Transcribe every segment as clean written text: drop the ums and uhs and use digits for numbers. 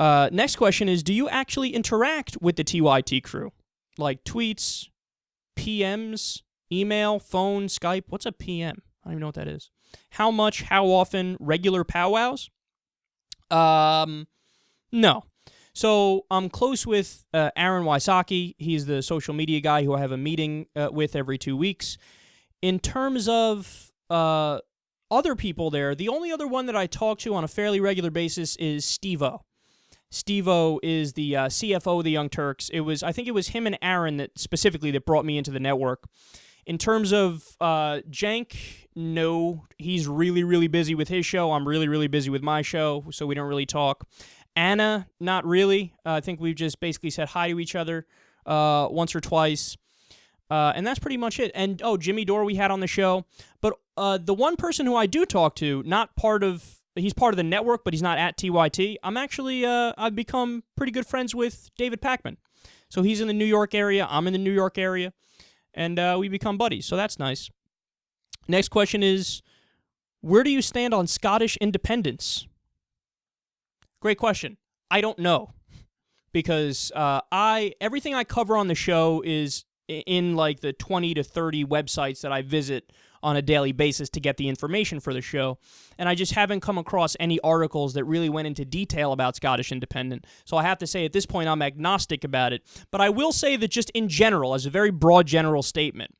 Next question is, do you actually interact with the TYT crew? Like tweets, PMs, email, phone, Skype? What's a PM? I don't even know what that is. How much, how often, regular powwows? No. So I'm close with Aaron Wysocki. He's the social media guy who I have a meeting with every 2 weeks. In terms of other people there, the only other one that I talk to on a fairly regular basis is Steve-O. Steve-O is the CFO of the Young Turks. I think it was him and Aaron that specifically that brought me into the network. In terms of Jank, no, he's really, really busy with his show. I'm really, really busy with my show, so we don't really talk. Anna, not really. I think we've just basically said hi to each other once or twice. And that's pretty much it. And, Jimmy Dore we had on the show. But the one person who I do talk to, he's part of the network, but he's not at TYT. I've become pretty good friends with David Pakman. So he's in the New York area. I'm in the New York area. And we become buddies. So that's nice. Next question is, where do you stand on Scottish independence? Great question. I don't know. Because everything I cover on the show is in like the 20 to 30 websites that I visit on a daily basis to get the information for the show, and I just haven't come across any articles that really went into detail about Scottish independence. So I have to say at this point I'm agnostic about it, but I will say that just in general, as a very broad general statement,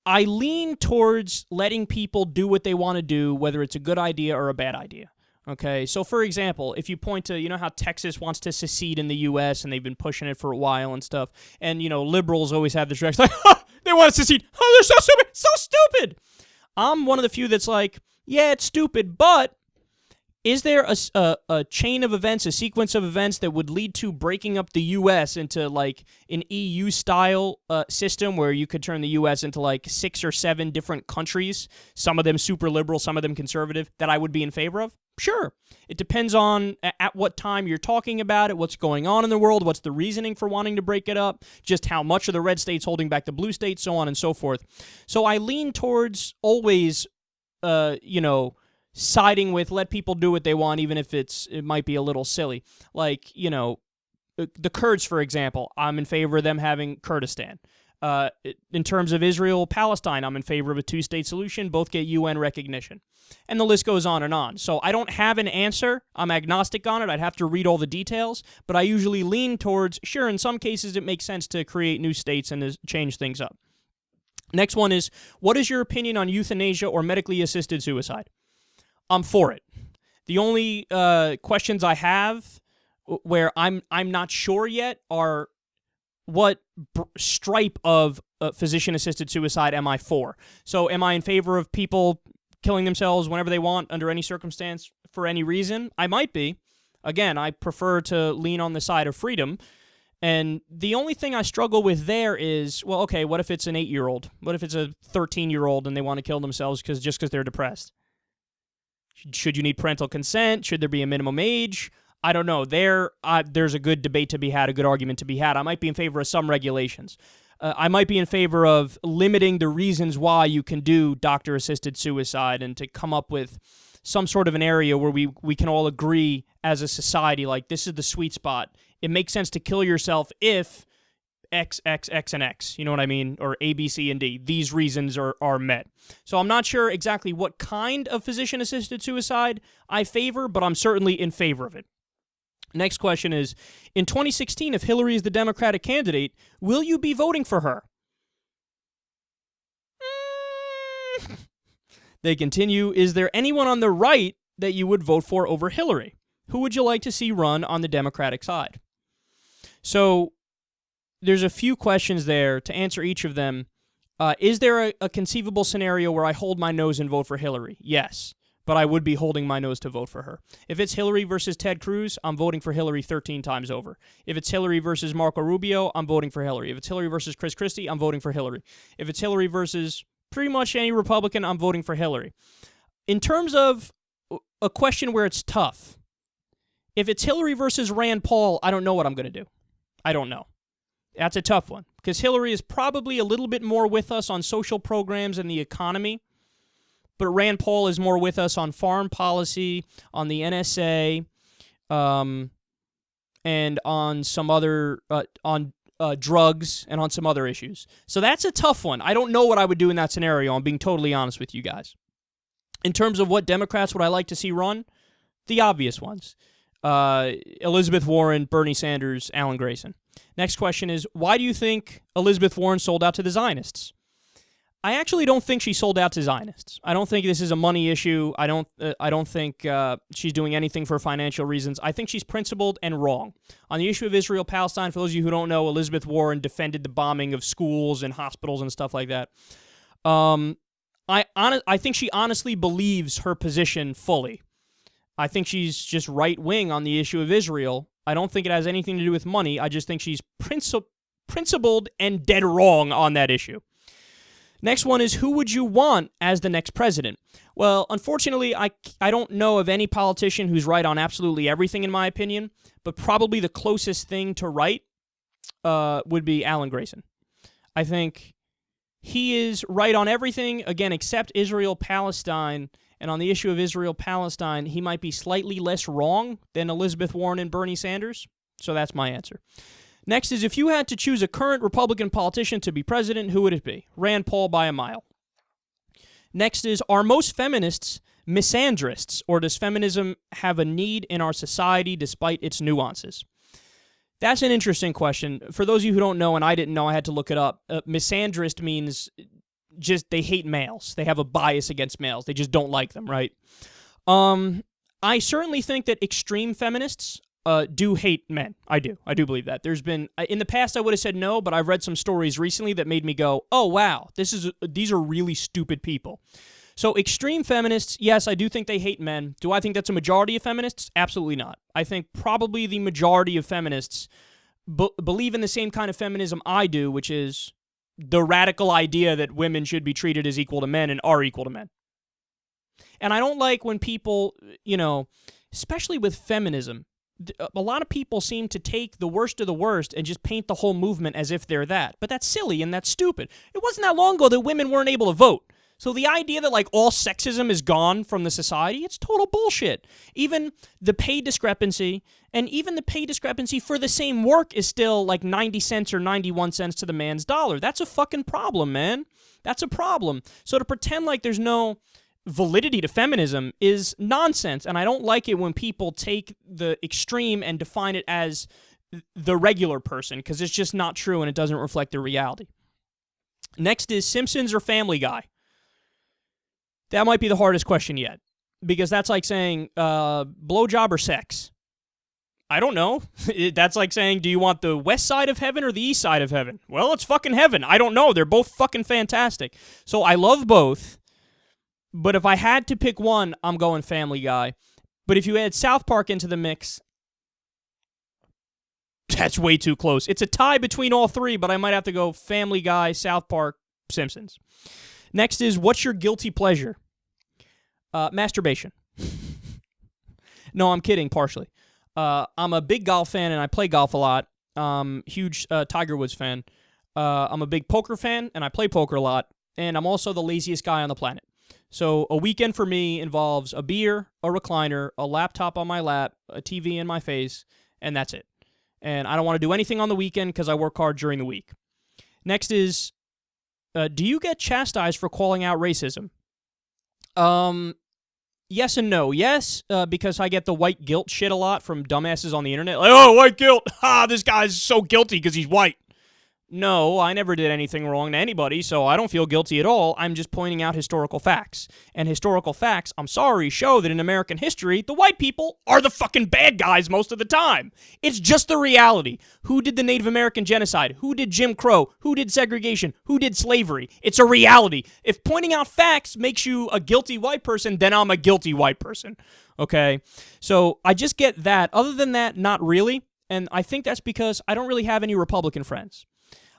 I lean towards letting people do what they want to do, whether it's a good idea or a bad idea. Okay, so for example, if you point to, how Texas wants to secede in the U.S., and they've been pushing it for a while and stuff, and, liberals always have this reaction like, they want to secede. Oh, they're so stupid. So stupid. I'm one of the few that's like, yeah, it's stupid, but is there a chain of events, a sequence of events that would lead to breaking up the U.S. into, like, an EU-style system where you could turn the U.S. into, like, 6 or 7 different countries, some of them super liberal, some of them conservative, that I would be in favor of? Sure. It depends on at what time you're talking about it, what's going on in the world, what's the reasoning for wanting to break it up, just how much are the red states holding back the blue states, so on and so forth. So I lean towards always, siding with let people do what they want, even if it might be a little silly. Like, the Kurds, for example, I'm in favor of them having Kurdistan. In terms of Israel-Palestine, I'm in favor of a 2-state solution. Both get UN recognition. And the list goes on and on. So I don't have an answer. I'm agnostic on it. I'd have to read all the details. But I usually lean towards, sure, in some cases it makes sense to create new states and to change things up. Next one is, what is your opinion on euthanasia or medically assisted suicide? I'm for it. The only questions I have where I'm not sure yet are, what stripe of physician-assisted suicide am I for? So am I in favor of people killing themselves whenever they want, under any circumstance, for any reason? I might be. Again, I prefer to lean on the side of freedom. And the only thing I struggle with there is, well, okay, what if it's an 8-year-old? What if it's a 13-year-old and they want to kill themselves just because they're depressed? Should you need parental consent? Should there be a minimum age? I don't know. There's a good debate to be had, a good argument to be had. I might be in favor of some regulations. I might be in favor of limiting the reasons why you can do doctor-assisted suicide and to come up with some sort of an area where we can all agree as a society, like, this is the sweet spot. It makes sense to kill yourself if X, X, X, and X, you know what I mean? Or A, B, C, and D. These reasons are met. So I'm not sure exactly what kind of physician-assisted suicide I favor, but I'm certainly in favor of it. Next question is, in 2016, if Hillary is the Democratic candidate, will you be voting for her? They continue, is there anyone on the right that you would vote for over Hillary? Who would you like to see run on the Democratic side? So there's a few questions there. To answer each of them, is there a conceivable scenario where I hold my nose and vote for Hillary? Yes. But I would be holding my nose to vote for her. If it's Hillary versus Ted Cruz, I'm voting for Hillary 13 times over. If it's Hillary versus Marco Rubio, I'm voting for Hillary. If it's Hillary versus Chris Christie, I'm voting for Hillary. If it's Hillary versus pretty much any Republican, I'm voting for Hillary. In terms of a question where it's tough, if it's Hillary versus Rand Paul, I don't know what I'm going to do. I don't know. That's a tough one, because Hillary is probably a little bit more with us on social programs and the economy, but Rand Paul is more with us on foreign policy, on the NSA, and on some other on drugs and on some other issues. So that's a tough one. I don't know what I would do in that scenario. I'm being totally honest with you guys. In terms of what Democrats would I like to see run, the obvious ones. Elizabeth Warren, Bernie Sanders, Alan Grayson. Next question is, why do you think Elizabeth Warren sold out to the Zionists? I actually don't think she sold out to Zionists. I don't think this is a money issue. I don't think she's doing anything for financial reasons. I think she's principled and wrong. On the issue of Israel-Palestine, for those of you who don't know, Elizabeth Warren defended the bombing of schools and hospitals and stuff like that. I think she honestly believes her position fully. I think she's just right-wing on the issue of Israel. I don't think it has anything to do with money. I just think she's principled and dead wrong on that issue. Next one is, who would you want as the next president? Well, unfortunately, I don't know of any politician who's right on absolutely everything, in my opinion, but probably the closest thing to right would be Alan Grayson. I think he is right on everything, again, except Israel-Palestine. And on the issue of Israel-Palestine, he might be slightly less wrong than Elizabeth Warren and Bernie Sanders. So that's my answer. Next is, if you had to choose a current Republican politician to be president, who would it be? Rand Paul by a mile. Next is, are most feminists misandrists, or does feminism have a need in our society despite its nuances? That's an interesting question. For those of you who don't know, and I didn't know, I had to look it up. Misandrist means just they hate males. They have a bias against males. They just don't like them, right? I certainly think that extreme feminists do hate men. I do believe that. There's been, in the past I would have said no, but I've read some stories recently that made me go, oh wow, these are really stupid people. So extreme feminists, yes, I do think they hate men. Do I think that's a majority of feminists? Absolutely not. I think probably the majority of feminists believe in the same kind of feminism I do, which is the radical idea that women should be treated as equal to men and are equal to men. And I don't like when people, especially with feminism, a lot of people seem to take the worst of the worst and just paint the whole movement as if they're that. But that's silly and that's stupid. It wasn't that long ago that women weren't able to vote. So the idea that all sexism is gone from the society, it's total bullshit. Even the pay discrepancy, and even the pay discrepancy for the same work is still 90 cents or 91 cents to the man's dollar. That's a fucking problem, man. That's a problem. So to pretend like there's no validity to feminism is nonsense, and I don't like it when people take the extreme and define it as the regular person, because it's just not true and it doesn't reflect the reality. Next is Simpsons or Family Guy. That might be the hardest question yet, because that's like saying blowjob or sex. I don't know. That's like saying, do you want the west side of heaven or the east side of heaven? Well, it's fucking heaven. I don't know. They're both fucking fantastic. So I love both. But if I had to pick one, I'm going Family Guy. But if you add South Park into the mix, that's way too close. It's a tie between all three, but I might have to go Family Guy, South Park, Simpsons. Next is, what's your guilty pleasure? Masturbation. No, I'm kidding, partially. I'm a big golf fan, and I play golf a lot. Huge Tiger Woods fan. I'm a big poker fan, and I play poker a lot. And I'm also the laziest guy on the planet. So a weekend for me involves a beer, a recliner, a laptop on my lap, a TV in my face, and that's it. And I don't want to do anything on the weekend because I work hard during the week. Next is, do you get chastised for calling out racism? Yes and no. Yes, because I get the white guilt shit a lot from dumbasses on the internet. Like, oh, white guilt. Ha, this guy's so guilty because he's white. No, I never did anything wrong to anybody, so I don't feel guilty at all. I'm just pointing out historical facts. And historical facts, I'm sorry, show that in American history, the white people are the fucking bad guys most of the time. It's just the reality. Who did the Native American genocide? Who did Jim Crow? Who did segregation? Who did slavery? It's a reality. If pointing out facts makes you a guilty white person, then I'm a guilty white person. Okay? So I just get that. Other than that, not really. And I think that's because I don't really have any Republican friends.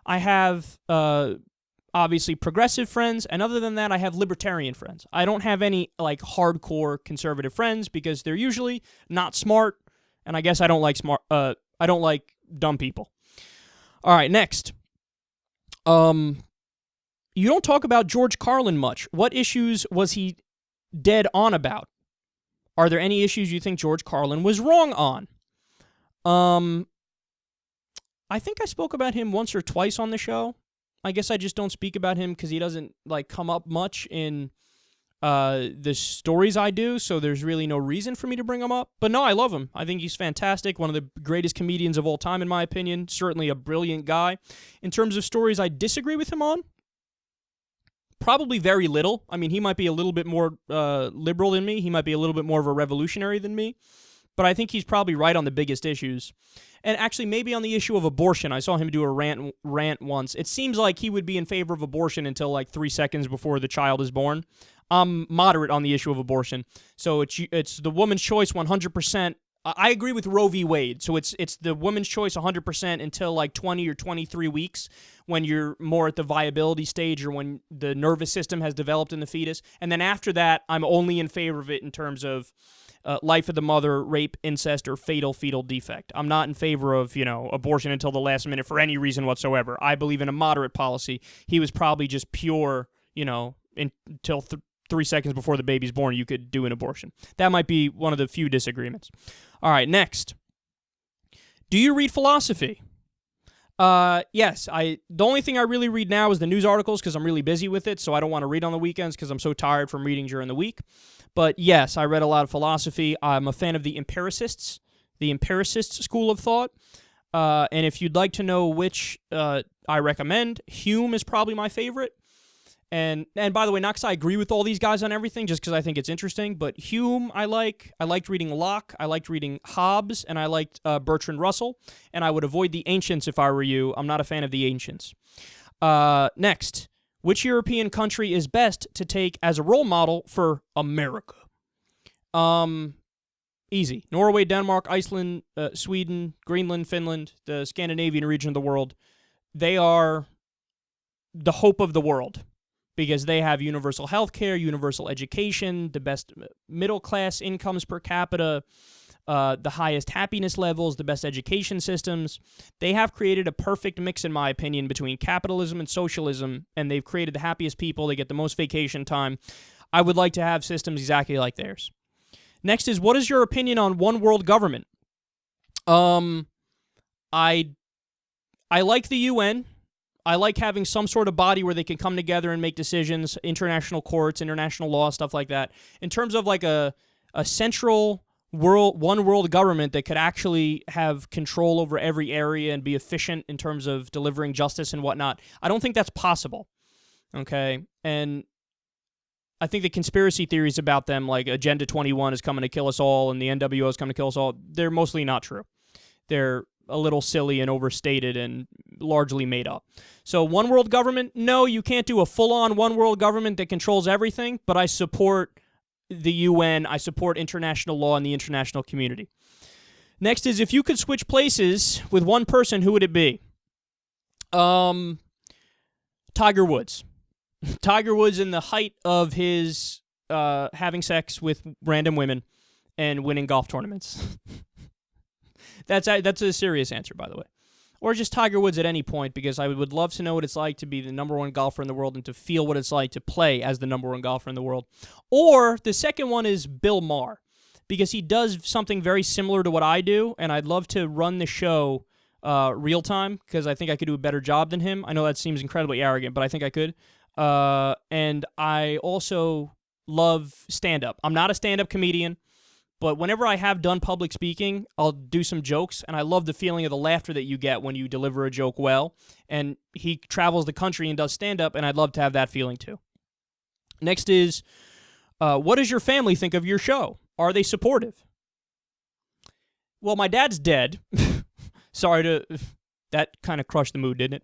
I have, obviously, progressive friends, and other than that, I have libertarian friends. I don't have any, hardcore conservative friends because they're usually not smart, and I guess I don't like I don't like dumb people. All right, next. You don't talk about George Carlin much. What issues was he dead on about? Are there any issues you think George Carlin was wrong on? I think I spoke about him once or twice on the show. I guess I just don't speak about him because he doesn't like come up much in the stories I do, so there's really no reason for me to bring him up. But no, I love him. I think he's fantastic. One of the greatest comedians of all time, in my opinion. Certainly a brilliant guy. In terms of stories I disagree with him on, probably very little. I mean, he might be a little bit more liberal than me. He might be a little bit more of a revolutionary than me. But I think he's probably right on the biggest issues. And actually, maybe on the issue of abortion, I saw him do a rant once. It seems like he would be in favor of abortion until like 3 seconds before the child is born. I'm moderate on the issue of abortion. So it's the woman's choice 100%. I agree with Roe v. Wade. So it's the woman's choice 100% until like 20 or 23 weeks when you're more at the viability stage or when the nervous system has developed in the fetus. And then after that, I'm only in favor of it in terms of life of the mother, rape, incest, or fatal fetal defect. I'm not in favor of, abortion until the last minute for any reason whatsoever. I believe in a moderate policy. He was probably just pure, until 3 seconds before the baby's born, you could do an abortion. That might be one of the few disagreements. All right, next. Do you read philosophy? Yes. The only thing I really read now is the news articles because I'm really busy with it, so I don't want to read on the weekends because I'm so tired from reading during the week. But yes, I read a lot of philosophy. I'm a fan of the empiricist school of thought. And if you'd like to know which I recommend, Hume is probably my favorite. And by the way, not because I agree with all these guys on everything, just because I think it's interesting, but Hume I like. I liked reading Locke, I liked reading Hobbes, and I liked Bertrand Russell, and I would avoid the ancients if I were you. I'm not a fan of the ancients. Next, which European country is best to take as a role model for America? Easy. Norway, Denmark, Iceland, Sweden, Greenland, Finland, the Scandinavian region of the world. They are the hope of the world, because they have universal health care, universal education, the best middle-class incomes per capita, the highest happiness levels, the best education systems. They have created a perfect mix, in my opinion, between capitalism and socialism, and they've created the happiest people. They get the most vacation time. I would like to have systems exactly like theirs. Next is, what is your opinion on one world government? I like the UN. I like having some sort of body where they can come together and make decisions, international courts, international law, stuff like that. In terms of like a central one world government that could actually have control over every area and be efficient in terms of delivering justice and whatnot, I don't think that's possible. Okay? And I think the conspiracy theories about them, like Agenda 21 is coming to kill us all and the NWO is coming to kill us all, they're mostly not true. They're a little silly and overstated and largely made up. So one world government, no, you can't do a full-on one world government that controls everything, but I support the UN, I support international law and the international community. Next is, if you could switch places with one person, who would it be? Tiger Woods. Tiger Woods in the height of his having sex with random women and winning golf tournaments. That's a serious answer, by the way. Or just Tiger Woods at any point, because I would love to know what it's like to be the number one golfer in the world and to feel what it's like to play as the number one golfer in the world. Or the second one is Bill Maher, because he does something very similar to what I do, and I'd love to run the show real time, because I think I could do a better job than him. I know that seems incredibly arrogant, but I think I could. And I also love stand-up. I'm not a stand-up comedian, but whenever I have done public speaking, I'll do some jokes, and I love the feeling of the laughter that you get when you deliver a joke well. And he travels the country and does stand-up, and I'd love to have that feeling too. Next is, what does your family think of your show? Are they supportive? Well, my dad's dead. That kind of crushed the mood, didn't it?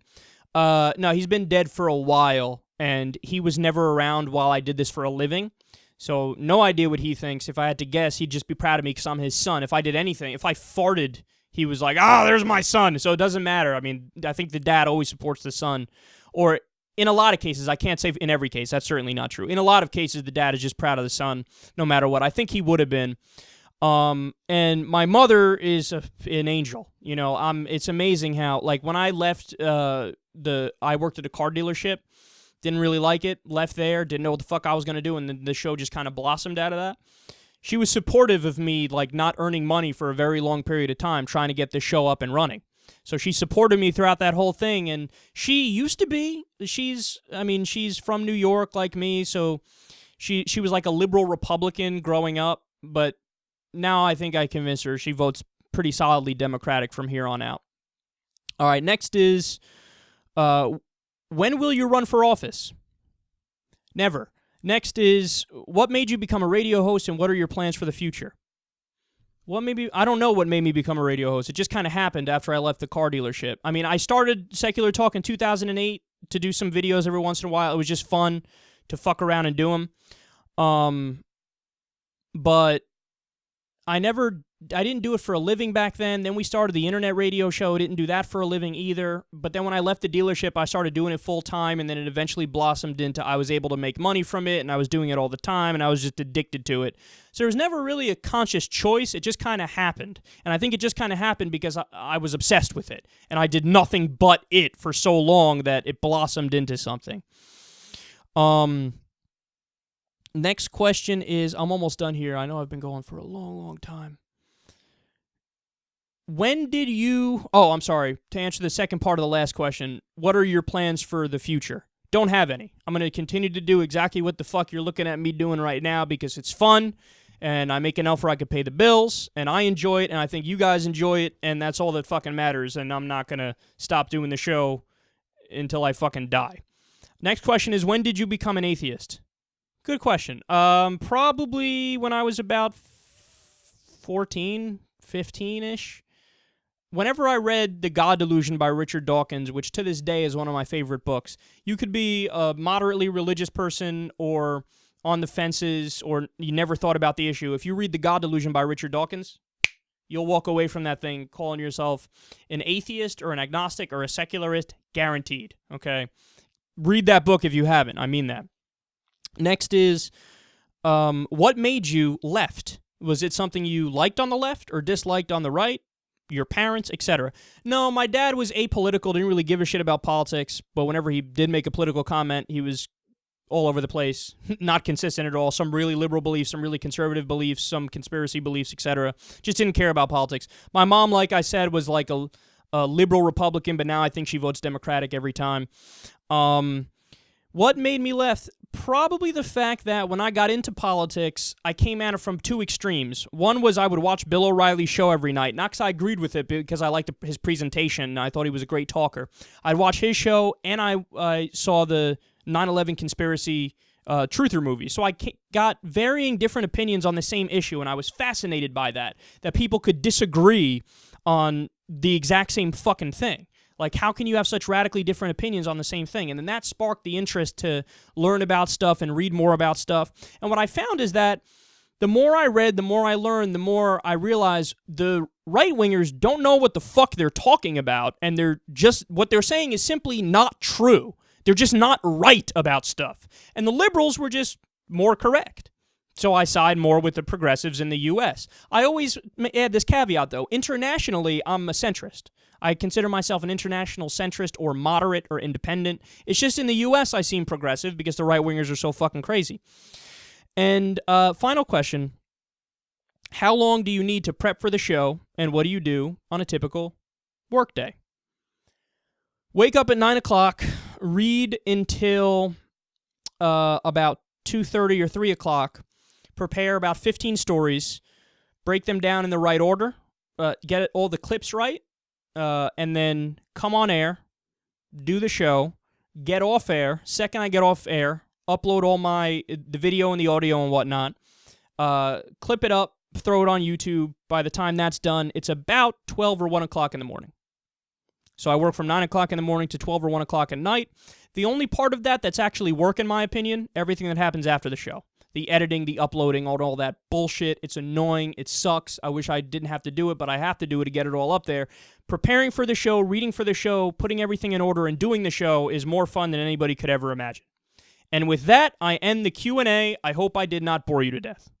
No, he's been dead for a while, and he was never around while I did this for a living. So no idea what he thinks. If I had to guess, he'd just be proud of me because I'm his son. If I did anything, if I farted, he was like, there's my son. So it doesn't matter. I mean, I think the dad always supports the son. Or in a lot of cases, I can't say in every case, that's certainly not true. In a lot of cases, the dad is just proud of the son no matter what. I think he would have been. And my mother is an angel. It's amazing how, like, when I left I worked at a car dealership. Didn't really like it, left there, didn't know what the fuck I was going to do, and then the show just kind of blossomed out of that. she was supportive of me, like, not earning money for a very long period of time, trying to get this show up and running. So she supported me throughout that whole thing, and she used to be, she's from New York like me, so she was like a liberal Republican growing up, but now I think I convinced her. She votes pretty solidly Democratic from here on out. All right, next is, when will you run for office? Never. Next is, what made you become a radio host, and what are your plans for the future? I don't know what made me become a radio host. It just kind of happened after I left the car dealership. I mean, I started Secular Talk in 2008 to do some videos every once in a while. It was just fun to fuck around and do them. But I didn't do it for a living back then. Then we started the internet radio show. I didn't do that for a living either. But then when I left the dealership, I started doing it full time, and then it eventually blossomed into I was able to make money from it, and I was doing it all the time, and I was just addicted to it. So there was never really a conscious choice. It just kind of happened. And I think it just kind of happened because I was obsessed with it, and I did nothing but it for so long that it blossomed into something. Next question is, I'm almost done here. I know I've been going for a long, long time. When did you... Oh, I'm sorry. To answer the second part of the last question, what are your plans for the future? Don't have any. I'm going to continue to do exactly what the fuck you're looking at me doing right now because it's fun, and I make enough where I could pay the bills, and I enjoy it, and I think you guys enjoy it, and that's all that fucking matters, and I'm not going to stop doing the show until I fucking die. Next question is, when did you become an atheist? Good question. Probably when I was about 14, 15-ish. Whenever I read The God Delusion by Richard Dawkins, which to this day is one of my favorite books, you could be a moderately religious person or on the fences or you never thought about the issue. If you read The God Delusion by Richard Dawkins, you'll walk away from that thing calling yourself an atheist or an agnostic or a secularist, guaranteed, okay? Read that book if you haven't. I mean that. Next is, what made you left? Was it something you liked on the left or disliked on the right? Your parents, etc. No, my dad was apolitical, didn't really give a shit about politics, but whenever he did make a political comment, he was all over the place, not consistent at all, some really liberal beliefs, some really conservative beliefs, some conspiracy beliefs, etc. Just didn't care about politics. My mom, like I said, was like a liberal Republican, but now I think she votes Democratic every time. What made me left? Probably the fact that when I got into politics, I came at it from two extremes. One was I would watch Bill O'Reilly's show every night, not because I agreed with it, because I liked his presentation, and I thought he was a great talker. I'd watch his show, and I saw the 9/11 conspiracy truther movie. So I got varying different opinions on the same issue, and I was fascinated by that people could disagree on the exact same fucking thing. Like, how can you have such radically different opinions on the same thing? And then that sparked the interest to learn about stuff and read more about stuff. And what I found is that the more I read, the more I learned, the more I realized the right-wingers don't know what the fuck they're talking about, and what they're saying is simply not true. They're just not right about stuff. And the liberals were just more correct. So I side more with the progressives in the U.S. I always add this caveat, though. Internationally, I'm a centrist. I consider myself an international centrist or moderate or independent. It's just in the U.S. I seem progressive because the right-wingers are so fucking crazy. And final question, how long do you need to prep for the show, and what do you do on a typical workday? Wake up at 9 o'clock, read until about 2:30 or 3 o'clock, prepare about 15 stories, break them down in the right order, get all the clips right, and then come on air, do the show, get off air. Second I get off air, upload all the video and the audio and whatnot, clip it up, throw it on YouTube. By the time that's done, it's about 12 or 1 o'clock in the morning. So I work from 9 o'clock in the morning to 12 or 1 o'clock at night. The only part of that that's actually work, in my opinion, everything that happens after the show. The editing, the uploading, all that bullshit. It's annoying. It sucks. I wish I didn't have to do it, but I have to do it to get it all up there. Preparing for the show, reading for the show, putting everything in order, and doing the show is more fun than anybody could ever imagine. And with that, I end the Q&A. I hope I did not bore you to death.